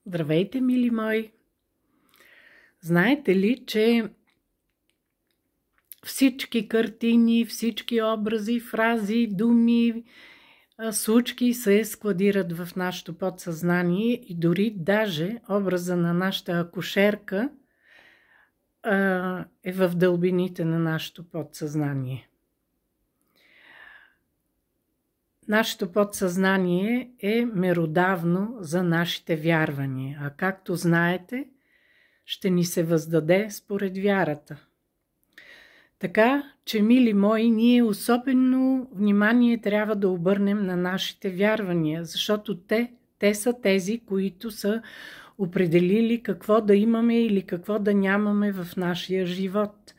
Здравейте, мили мои! Знаете ли, че всички картини, всички образи, фрази, думи, случки се складират в нашето подсъзнание и дори даже образа на нашата акушерка е в дълбините на нашето подсъзнание. Нашето подсъзнание е меродавно за нашите вярвания, а както знаете, ще ни се въздаде според вярата. Така че, мили мои, ние особено внимание трябва да обърнем на нашите вярвания, защото те са тези, които са определили какво да имаме или какво да нямаме в нашия живот.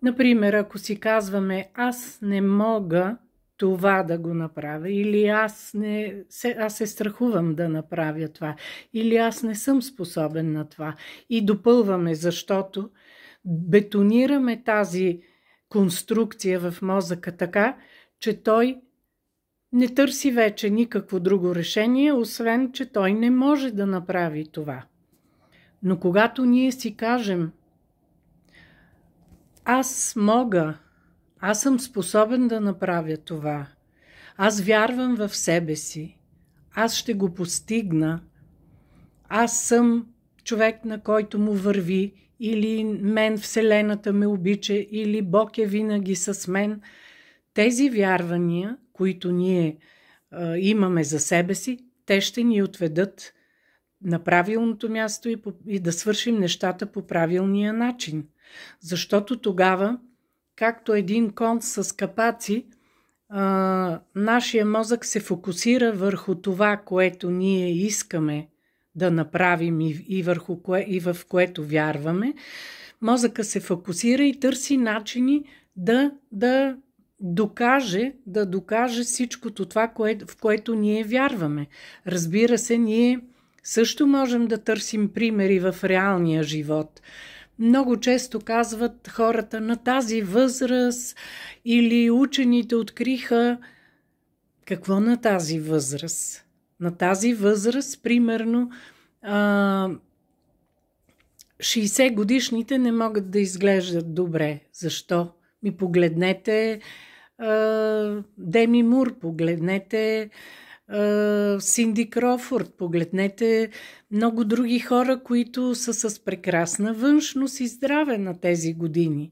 Например, ако си казваме аз не мога това да го направя, или аз се страхувам да направя това, или аз не съм способен на това, и допълваме, защото бетонираме тази конструкция в мозъка така, че той не търси вече никакво друго решение, освен че той не може да направи това. Но когато ние си кажем аз мога, аз съм способен да направя това, аз вярвам в себе си, аз ще го постигна, аз съм човек, на който му върви, или мен Вселената ме обича, или Бог е винаги с мен. Тези вярвания, които ние имаме за себе си, те ще ни отведат на правилното място и да свършим нещата по правилния начин. Защото тогава, както един кон с капаци, нашия мозък се фокусира върху това, което ние искаме да направим и в което вярваме. Мозъка се фокусира и търси начини да докаже всичкото това, в което ние вярваме. Разбира се, ние също можем да търсим примери в реалния живот. Много често казват хората на тази възраст или учените откриха какво на тази възраст. На тази възраст, примерно, 60 годишните не могат да изглеждат добре. Защо? Погледнете Деми Мур, погледнете Синди Кроуфорд, погледнете много други хора, които са с прекрасна външност и здраве на тези години.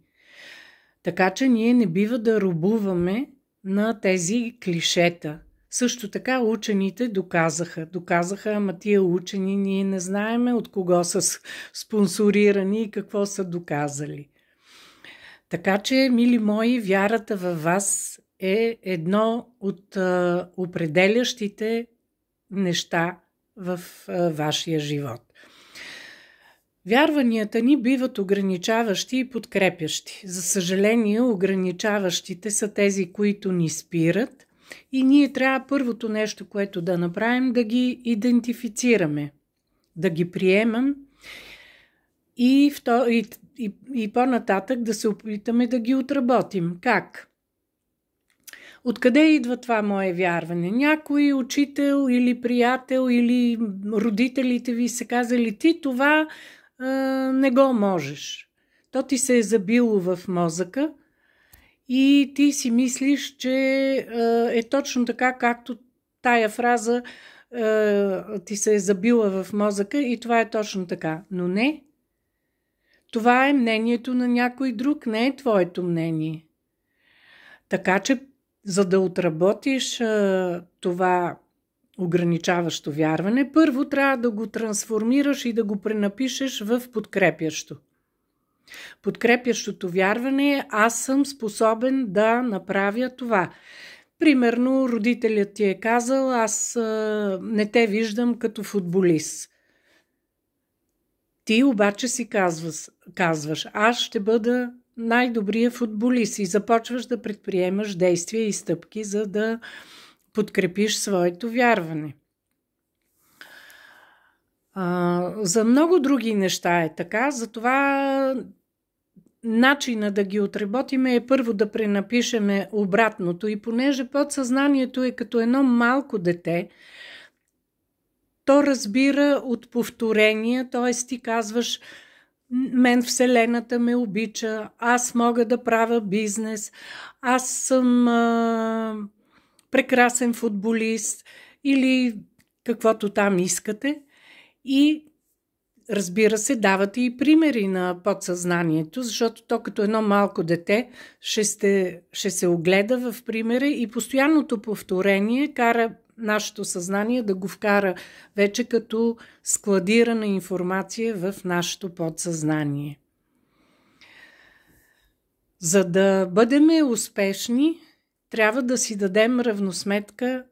Така че ние не бива да робуваме на тези клишета. Също така учените доказаха, ама тия учени ние не знаеме от кого са спонсорирани и какво са доказали. Така че, мили мои, вярата във вас е едно от определящите неща в вашия живот. Вярванията ни биват ограничаващи и подкрепящи. За съжаление, ограничаващите са тези, които ни спират, и ние трябва първото нещо, което да направим, да ги идентифицираме, да ги приемем и по-нататък да се опитаме да ги отработим. Как? Откъде идва това мое вярване? Някой учител или приятел или родителите ви са казали, ти това не го можеш. То ти се е забило в мозъка и ти си мислиш, че е точно така, както тая фраза ти се е забила в мозъка и това е точно така. Но не. Това е мнението на някой друг, не е твоето мнение. Така че, за да отработиш това ограничаващо вярване, първо трябва да го трансформираш и да го пренапишеш в подкрепящо. Подкрепящото вярване е аз съм способен да направя това. Примерно, родителят ти е казал, аз не те виждам като футболист. Ти обаче си казваш, аз ще бъда най-добрия футболист и започваш да предприемаш действия и стъпки, за да подкрепиш своето вярване. За много други неща е така, затова начина да ги отработиме е първо да пренапишеме обратното и понеже подсъзнанието е като едно малко дете, То разбира от повторения, т.е. ти казваш: мен Вселената ме обича, аз мога да правя бизнес, аз съм прекрасен футболист или каквото там искате. И разбира се, давате и примери на подсъзнанието, защото то като едно малко дете ще се огледа в примера и постоянното повторение кара нашето съзнание да го вкара вече като складирана информация в нашето подсъзнание. За да бъдем успешни, трябва да си дадем равносметка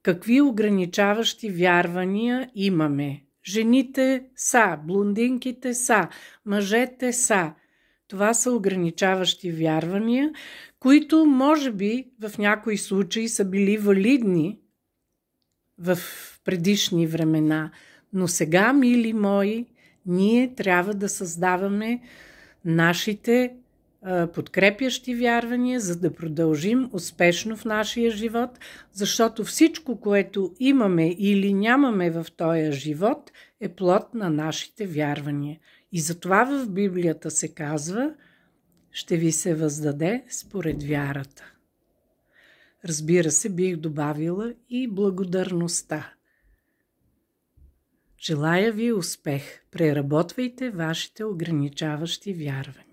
какви ограничаващи вярвания имаме. Жените са, блондинките са, мъжете са. Това са ограничаващи вярвания, които може би в някои случаи са били валидни в предишни времена. Но сега, мили мои, ние трябва да създаваме нашите подкрепящи вярвания, за да продължим успешно в нашия живот, защото всичко, което имаме или нямаме в този живот, е плод на нашите вярвания. И затова в Библията се казва: ще ви се въздаде според вярата. Разбира се, бих добавила и благодарността. Желая ви успех! Преработвайте вашите ограничаващи вярвания.